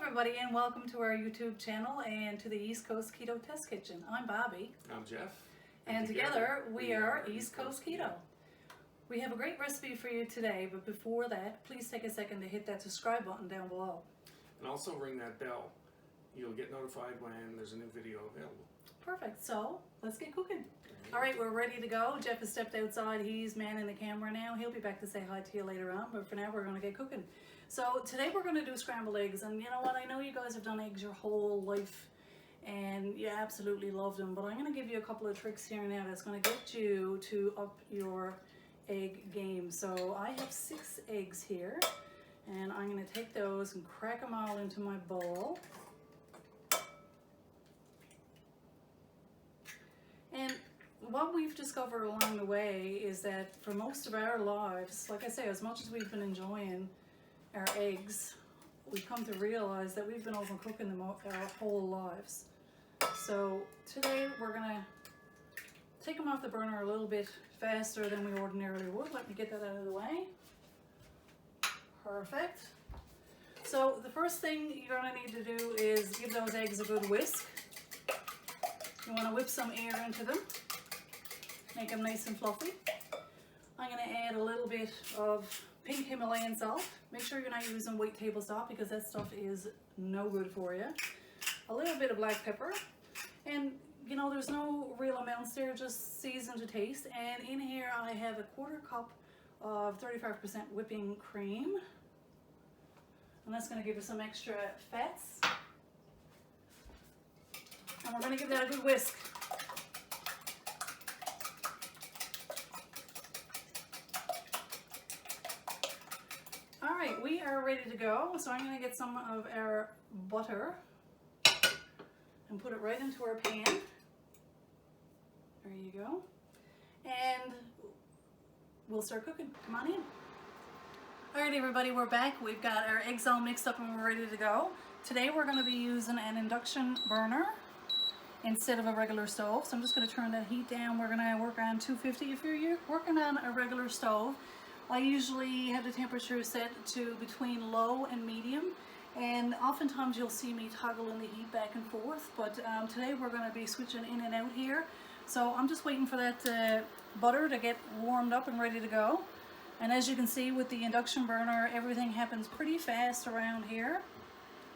everybody, and welcome to our YouTube channel and to the East Coast Keto Test Kitchen. I'm Bobbi. I'm Geoff. And together we are East Coast Keto. We have a great recipe for you today, but before that, please take a second to hit that subscribe button down below. And also ring that bell. You'll get notified when there's a new video available. Perfect. So let's get cooking. All right, we're ready to go. Geoff has stepped outside. He's manning the camera now. He'll be back to say hi to you later on, but for now we're going to get cooking. So today we're going to do scrambled eggs, and you know what? I know you guys have done eggs your whole life and you absolutely love them, but I'm going to give you a couple of tricks here now that's going to get you to up your egg game. So I have 6 eggs here, and I'm going to take those and crack them all into my bowl. And what we've discovered along the way is that for most of our lives, like I say, as much as we've been enjoying our eggs, we've come to realize that we've been overcooking them our whole lives. So today we're gonna take them off the burner a little bit faster than we ordinarily would. Let me get that out of the way. Perfect. So the first thing you're gonna need to do is give those eggs a good whisk. You wanna whip some air into them, make them nice and fluffy. I'm gonna add a little bit of pink Himalayan salt. Make sure you're not using white table salt because that stuff is no good for you. A little bit of black pepper. And you know, there's no real amounts there, just season to taste. And in here I have a 1/4 cup of 35% whipping cream. And that's gonna give us some extra fats. And we're gonna give that a good whisk. All right, we are ready to go. So I'm gonna get some of our butter and put it right into our pan. There you go. And we'll start cooking. Come on in. All right, everybody, we're back. We've got our eggs all mixed up and we're ready to go. Today we're gonna be using an induction burner instead of a regular stove. So I'm just gonna turn that heat down. We're gonna work on 250. If you're working on a regular stove, I usually have the temperature set to between low and medium, and oftentimes you'll see me toggling the heat back and forth, but today we're going to be switching in and out here. So I'm just waiting for that butter to get warmed up and ready to go. And as you can see with the induction burner, everything happens pretty fast around here.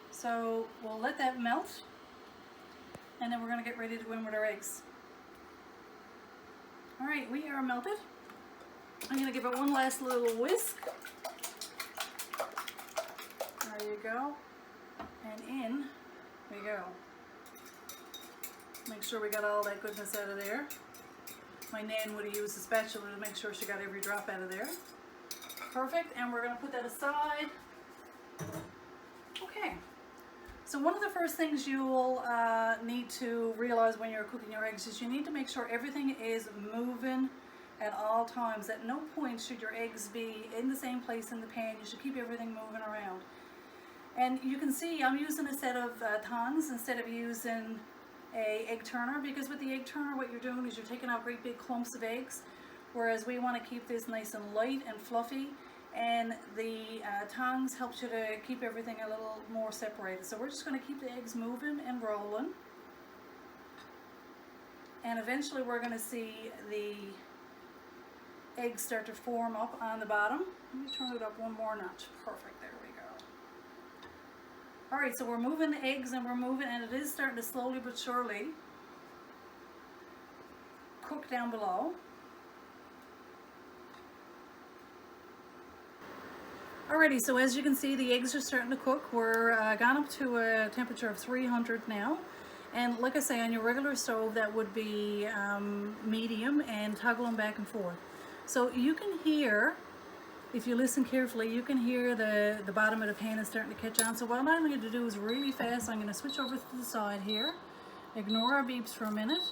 So we'll let that melt, and then we're going to get ready to go in with our eggs. All right, we are melted. I'm going to give it one last little whisk. There you go. And in we go. Make sure we got all that goodness out of there. My nan would have used a spatula to make sure she got every drop out of there. Perfect. And we're going to put that aside. Okay. So one of the first things you'll need to realize when you're cooking your eggs is you need to make sure everything is moving at all times. At no point should your eggs be in the same place in the pan. You should keep everything moving around. And you can see I'm using a set of tongs instead of using a egg turner, because with the egg turner what you're doing is you're taking out great big clumps of eggs, whereas we want to keep this nice and light and fluffy, and the tongs helps you to keep everything a little more separated. So we're just going to keep the eggs moving and rolling, and eventually we're going to see the eggs start to form up on the bottom. Let me turn it up one more notch. Perfect, there we go. All right, so we're moving the eggs and we're moving, and it is starting to slowly but surely cook down below. Alrighty, so as you can see, the eggs are starting to cook. We're gone up to a temperature of 300 now. And like I say, on your regular stove, that would be medium, and toggle them back and forth. So you can hear, if you listen carefully, you can hear the bottom of the pan is starting to catch on. So what I'm going to do is really fast, I'm going to switch over to the side here, ignore our beeps for a minute,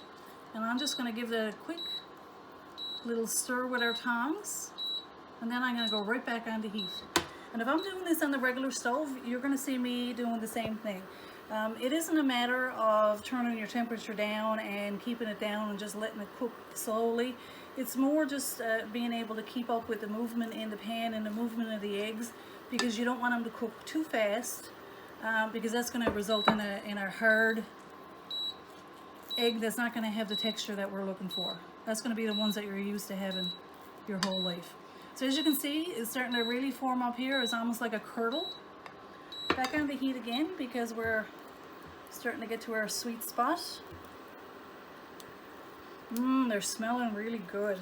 and I'm just going to give that a quick little stir with our tongs, and then I'm going to go right back on the heat. And if I'm doing this on the regular stove, you're going to see me doing the same thing. It isn't a matter of turning your temperature down and keeping it down and just letting it cook slowly. It's more just being able to keep up with the movement in the pan and the movement of the eggs, because you don't want them to cook too fast because that's going to result in a hard egg that's not going to have the texture that we're looking for. That's going to be the ones that you're used to having your whole life. So as you can see, it's starting to really form up here. It's almost like a curdle. Back on the heat again because we're starting to get to our sweet spot. They're smelling really good.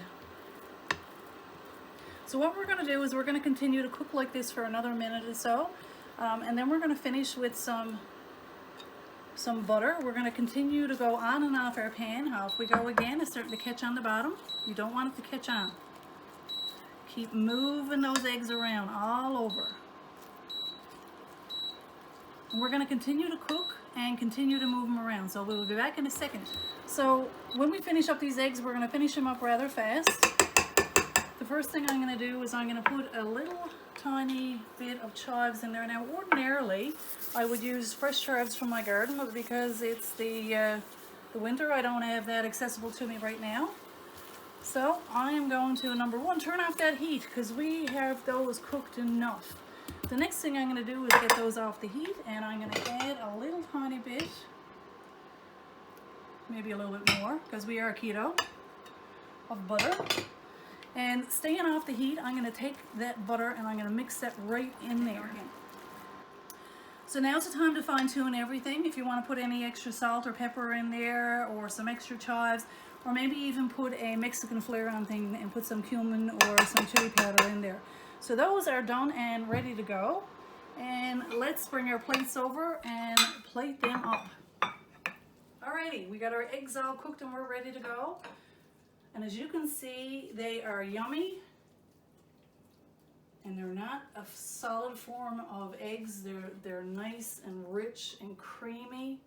So what we're going to do is we're going to continue to cook like this for another minute or so. And then we're going to finish with some butter. We're going to continue to go on and off our pan. Off we go again. It's starting to catch on the bottom. You don't want it to catch on. Keep moving those eggs around all over. And we're going to continue to cook and continue to move them around. So we'll be back in a second. So when we finish up these eggs, we're going to finish them up rather fast. The first thing I'm going to do is I'm going to put a little tiny bit of chives in there. Now ordinarily I would use fresh chives from my garden, but because it's the winter, I don't have that accessible to me right now. So I am going to, number one, turn off that heat because we have those cooked enough. The next thing I'm going to do is get those off the heat, and I'm going to add a little tiny bit, maybe a little bit more because we are keto, of butter. And staying off the heat, I'm going to take that butter and I'm going to mix that right in there. So now's the time to fine tune everything. If you want to put any extra salt or pepper in there, or some extra chives, or maybe even put a Mexican flair on thing and put some cumin or some chili powder in there. So those are done and ready to go. And let's bring our plates over and plate them up. Alrighty, we got our eggs all cooked and we're ready to go. And as you can see, they are yummy, and they're not a solid form of eggs. They're nice and rich and creamy,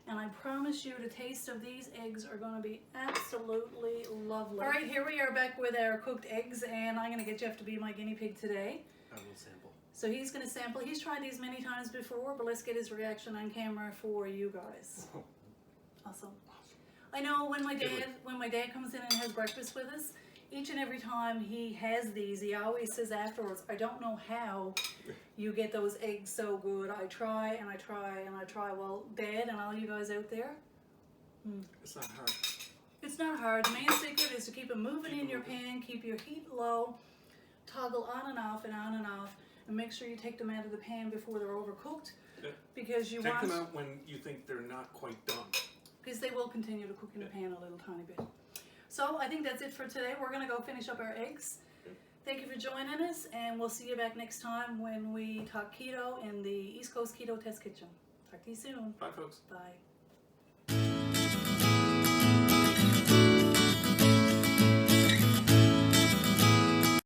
and I promise you the taste of these eggs are going to be absolutely lovely. All right, here we are back with our cooked eggs, and I'm going to get Jeff to be my guinea pig today. I will sample. So he's going to sample. He's tried these many times before, but let's get his reaction on camera for you guys. Awesome. I know when my dad comes in and has breakfast with us, each and every time he has these, he always says afterwards, I don't know how you get those eggs so good. I try and I try and I try. Well, Dad and all you guys out there, it's not hard. It's not hard. The main secret is to keep them moving in your pan, keep your heat low, toggle on and off and on and off, and make sure you take them out of the pan before they're overcooked. Yeah. Because you Take want them out when you think they're not quite done. Because they will continue to cook in the pan a little tiny bit. So I think that's it for today. We're going to go finish up our eggs. Thank you for joining us, and we'll see you back next time when we talk keto in the East Coast Keto Test Kitchen. Talk to you soon. Bye, folks. Bye.